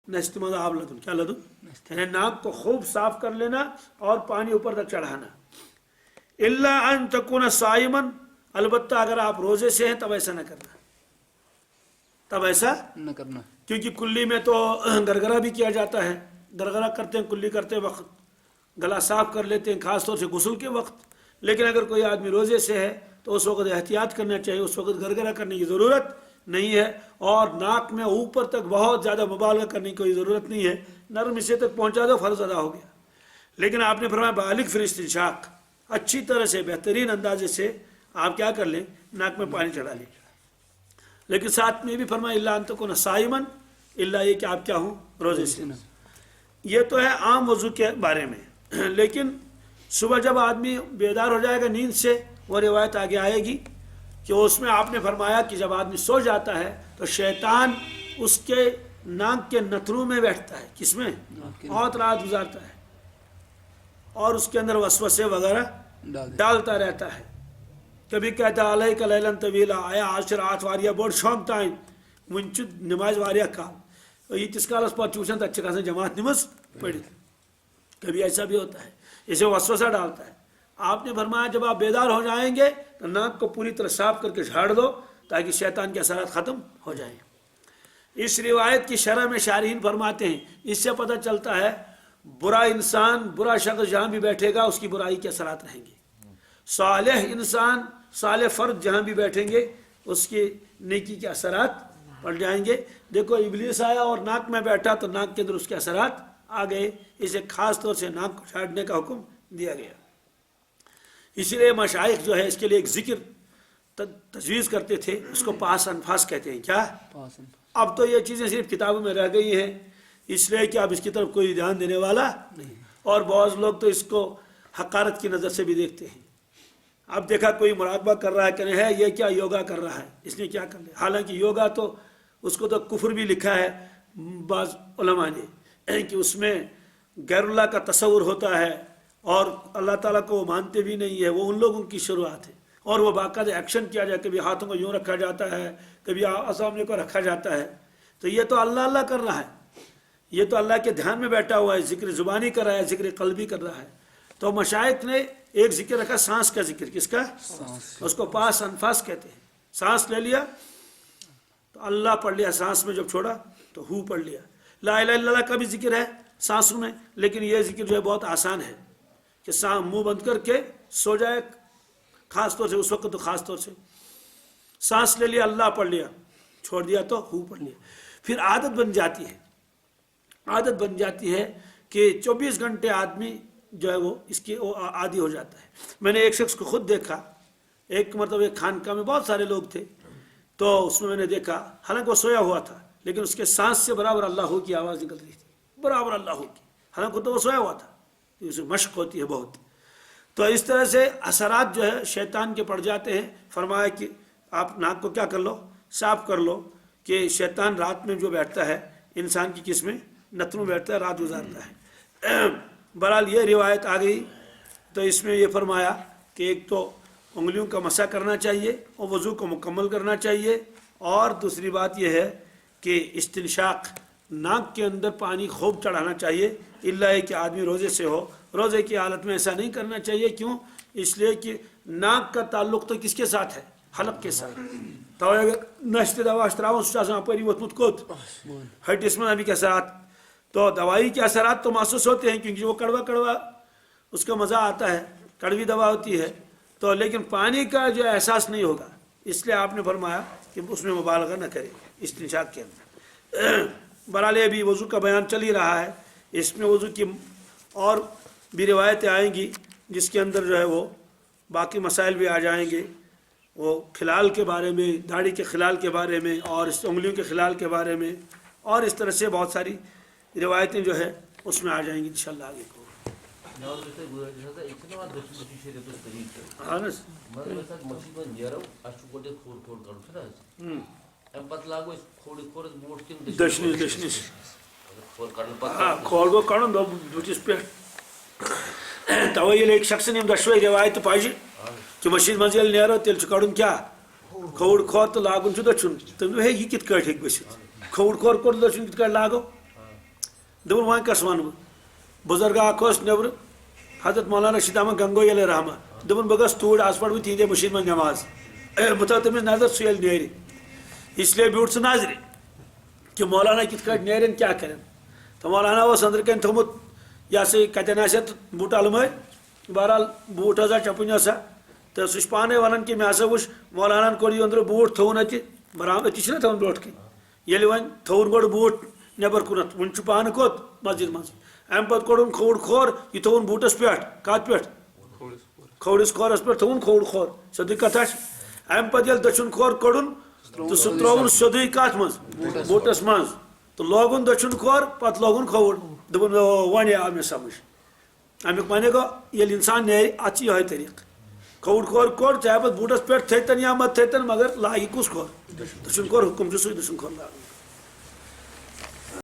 نستِ منٛز آب لدن. کیا لدن؟ یعنی ناک کو خوب صاف کر لینا اور پانی اوپر تک چڑھانا. الا ان تکون صائما, البتہ اگر آپ روزے سے ہیں تب ایسا نہ کرنا, تب ایسا نہ کرنا, کیونکہ کلی میں تو گرگرا بھی کیا جاتا ہے. گرگرا کرتے ہیں کلی کرتے وقت, گلا صاف کر لیتے ہیں خاص طور سے غسل کے وقت. لیکن اگر کوئی آدمی روزے سے ہے تو اس وقت احتیاط کرنا چاہیے, اس وقت گرگرا کرنے کی ضرورت نہیں ہے, اور ناک میں اوپر تک بہت زیادہ مبالغہ کرنے کی کوئی ضرورت نہیں ہے. نرم حصے تک پہنچا دو, فرض ادا ہو گیا. لیکن آپ نے فرمایا بالغ فی الاستنشاق, اچھی طرح سے بہترین اندازے سے آپ کیا کر لیں, ناک میں پانی چڑھا لیں. لیکن ساتھ میں بھی فرمایا الا ان تکون صائما, الا یہ کہ آپ کیا ہوں, روزے سے. یہ تو ہے عام وضو کے بارے میں. لیکن صبح جب آدمی بیدار ہو جائے گا نیند سے, وہ روایت آگے آئے گی کہ اس میں آپ نے فرمایا کہ جب آدمی سو جاتا ہے تو شیطان اس کے ناک کے نتنوں میں بیٹھتا ہے. کس میں؟ بہت رات گزارتا ہے اور اس کے اندر وسوسے وغیرہ ڈالتا رہتا ہے. کبھی کہتا ہے علیک لیلا طویلا, آیا آج رات واریاہ بوڑ شام تائم ون نماز واریاہ کال, یتس کالس پہ ٹیوشن تک گھان جماعت نماز پڑھت. کبھی ایسا بھی ہوتا ہے, اسے وسوسہ ڈالتا ہے. آپ نے فرمایا جب آپ بیدار ہو جائیں گے تو ناک کو پوری طرح صاف کر کے جھاڑ دو تاکہ شیطان کے اثرات ختم ہو جائیں. اس روایت کی شرح میں شارحین فرماتے ہیں اس سے پتہ چلتا ہے برا انسان, برا شخص جہاں بھی بیٹھے گا اس کی برائی کے اثرات رہیں گے. صالح انسان, صالح فرد جہاں بھی بیٹھیں گے اس کی نیکی کے اثرات پڑ جائیں گے. دیکھو ابلیس آیا اور ناک میں بیٹھا تو ناک کے اندر اس کے اثرات آ گئے. اسے خاص طور سے ناک کو چھاڑنے کا حکم دیا گیا. اسی لیے مشائخ جو ہے اس کے لیے ایک ذکر تجویز کرتے تھے, اس کو پاس انفاس کہتے ہیں. کیا؟ اب تو یہ چیزیں صرف کتابوں میں رہ گئی ہیں, اس لیے کہ اب اس کی طرف کوئی دھیان دینے والا نہیں, اور بعض لوگ تو اس کو حقارت کی نظر سے بھی دیکھتے ہیں. اب دیکھا کوئی مراقبہ کر رہا ہے کہ نہیں ہے, یہ کیا یوگا کر رہا ہے, اس نے کیا کر لیا. حالانکہ یوگا تو اس کو تو کفر بھی لکھا ہے بعض علماء نے کہ اس میں غیر اللہ کا تصور ہوتا ہے اور اللہ تعالیٰ کو وہ مانتے بھی نہیں ہے. وہ ان لوگوں کی شروعات ہے, اور وہ باقاعدہ ایکشن کیا جائے, کبھی ہاتھوں کو یوں رکھا جاتا ہے, کبھی سامنے کو رکھا جاتا ہے. تو یہ تو اللہ اللہ کر رہا ہے, یہ تو اللہ کے دھیان میں بیٹھا ہوا ہے, ذکر زبانی کر رہا ہے, ذکر قلبی کر رہا ہے. تو مشائخ نے ایک ذکر رکھا سانس کا ذکر. کس کا؟ اس کو پاس انفاس کہتے ہیں. سانس لے لیا تو اللہ پڑھ لیا, سانس میں جب چھوڑا تو ہو پڑھ لیا. لا الہ الا اللہ کا بھی ذکر ہے سانسوں میں, لیکن یہ ذکر جو ہے بہت آسان ہے کہ منہ بند کر کے سو جائے, خاص طور سے اس وقت تو خاص طور سے سانس لے لیا, اللہ پڑھ لیا, چھوڑ دیا تو ہو پڑھ لیا. پھر عادت بن جاتی ہے, عادت بن جاتی ہے کہ 24 گھنٹے آدمی جو ہے وہ اس کی عادی ہو جاتا ہے. میں نے ایک شخص کو خود دیکھا, ایک مرتبہ ایک خانقاہ میں بہت سارے لوگ تھے, تو اس میں نے دیکھا حالانکہ وہ سویا ہوا تھا لیکن اس کے سانس سے برابر اللہ ہو کی آواز نکل رہی تھی, برابر اللہ ہو کی, حالانکہ تو وہ سویا ہوا تھا. اسے مشق ہوتی ہے بہت. تو اس طرح سے اثرات جو ہے شیطان کے پڑ جاتے ہیں. فرمایا کہ آپ ناک کو کیا کر لو, صاف کر لو, کہ شیطان رات میں جو بیٹھتا ہے انسان کی کس میں, نتنوں بیٹھتا ہے, رات گزارتا ہے. بہرحال یہ روایت آ گئی تو اس میں یہ فرمایا کہ ایک تو انگلیوں کا مسح کرنا چاہیے اور وضو کو مکمل کرنا چاہیے, اور دوسری بات یہ ہے کہ استنشاق, ناک کے اندر پانی خوب چڑھانا چاہیے. اللہ ہے کہ آدمی روزے سے ہو, روزے کی حالت میں ایسا نہیں کرنا چاہیے. کیوں؟ اس لیے کہ ناک کا تعلق تو کس کے ساتھ ہے, حلق کے ساتھ. تو اگر نشتہ دوا تراؤن سہ اپری ووتمت کوت ہٹس میں ابھی کے اثرات, تو دوائی کے اثرات تو محسوس ہوتے ہیں کیونکہ وہ کڑوا کڑوا اس کا مزہ آتا ہے, کڑوی دوا ہوتی ہے, تو لیکن پانی کا جو احساس نہیں ہوگا. اس لیے آپ نے فرمایا کہ اس میں مبالغہ نہ کرے استنشاق کے اندر. بہرحال ابھی وضو کا بیان چل ہی رہا ہے, اس میں وضو کی اور بھی روایتیں آئیں گی جس کے اندر جو ہے وہ باقی مسائل بھی آ جائیں گے. وہ خلال کے بارے میں, داڑھی کے خلال کے بارے میں, اور اس انگلیوں کے خلال کے بارے میں, اور اس طرح سے بہت ساری روایتیں جو ہے اس میں آ جائیں گی انشاءاللہ آگے کو. کھول کڑن بتس پہ توے یل ایک شخص یم دشوے روایت پاجہ کہ مسجد مز یل نیرو تیل کڑن کیا کھوڑ کھور تو لاگن دچھن. تم ہے یہ کت کٹ ہیک گھت کھوڑ کھور کور دچھن کت کٹ لاگو, دپن وۄنۍ کس ون بزرگ اکھ اوس نٮ۪برٕ حضرت مولانا رشید احمد گنگوئی علیہ رحمہ دپن بہٕ گژھٕ توٗرۍ آز پرٕ بہٕ تِہنٛدے مٔشیٖد منٛز نٮ۪ماز بہٕ تھاو تٔمِس نظر سُہ ییٚلہِ نیرِ اس لیے بیوٗٹھ سُہ نظرِ کہ مولانا کِتھ کٲٹھۍ نیرن کیٛاہ کرن تہٕ مولانا اوس أنٛدرٕ کَنۍ تھوٚمُت یہِ ہسا یہِ کتٮ۪ن آسہِ تہٕ بوٗٹہٕ المٲرۍ بہرحال بوٗٹھ ہسا چپٕنۍ ہسا تہٕ سُہ چھُ پانے ونان کہ مےٚ ہسا وٕچھ مولانا کوٚر یہِ أنٛدرٕ بوٗٹھ تھووُن اَتہِ برابر أتی چھِنہ تھاوُن برونٛٹھ کَنۍ ییٚلہِ وۄنۍ تھووُن گۄڈٕ بوٗٹھ نٮ۪بر کُنتھ وُنہِ چھُ پانہٕ کوٚت مسجد منٛز امہِ پتہٕ کوٚڑُن کھووُر کھور یہِ تھووُن بوٗٹس پٮ۪ٹھ کتھ پٮ۪ٹھ کھوورِس کھورس پٮ۪ٹھ تھووُن کھووُر کھور سیٚودُے کتھا چھِ امہِ پتہٕ ییٚلہِ دٔچھُن کھور کوٚڑُن تہٕ سُہ ترٛووُن سیٚودُے کتھ منٛز بوٗٹس منٛز تہٕ لوگُن دٔچھُن کھور پتہٕ لوگُن کھووُر دوٚپُن وۄنۍ آو مےٚ سمجھ امیُک معنی گوٚو ییٚلہِ انسان نیرِ اتھ چھِ یِہوے طریٖقہٕ کھووُر کھور کوٚڑ چاہے پتہٕ بوٗٹس پٮ۪ٹھ تھٲیتن یا مت تھٲیتن مگر لاگہِ کُس کھور دٔچھُن کھور حُکم چھُ سُے دٔچھُن کھور لاگُن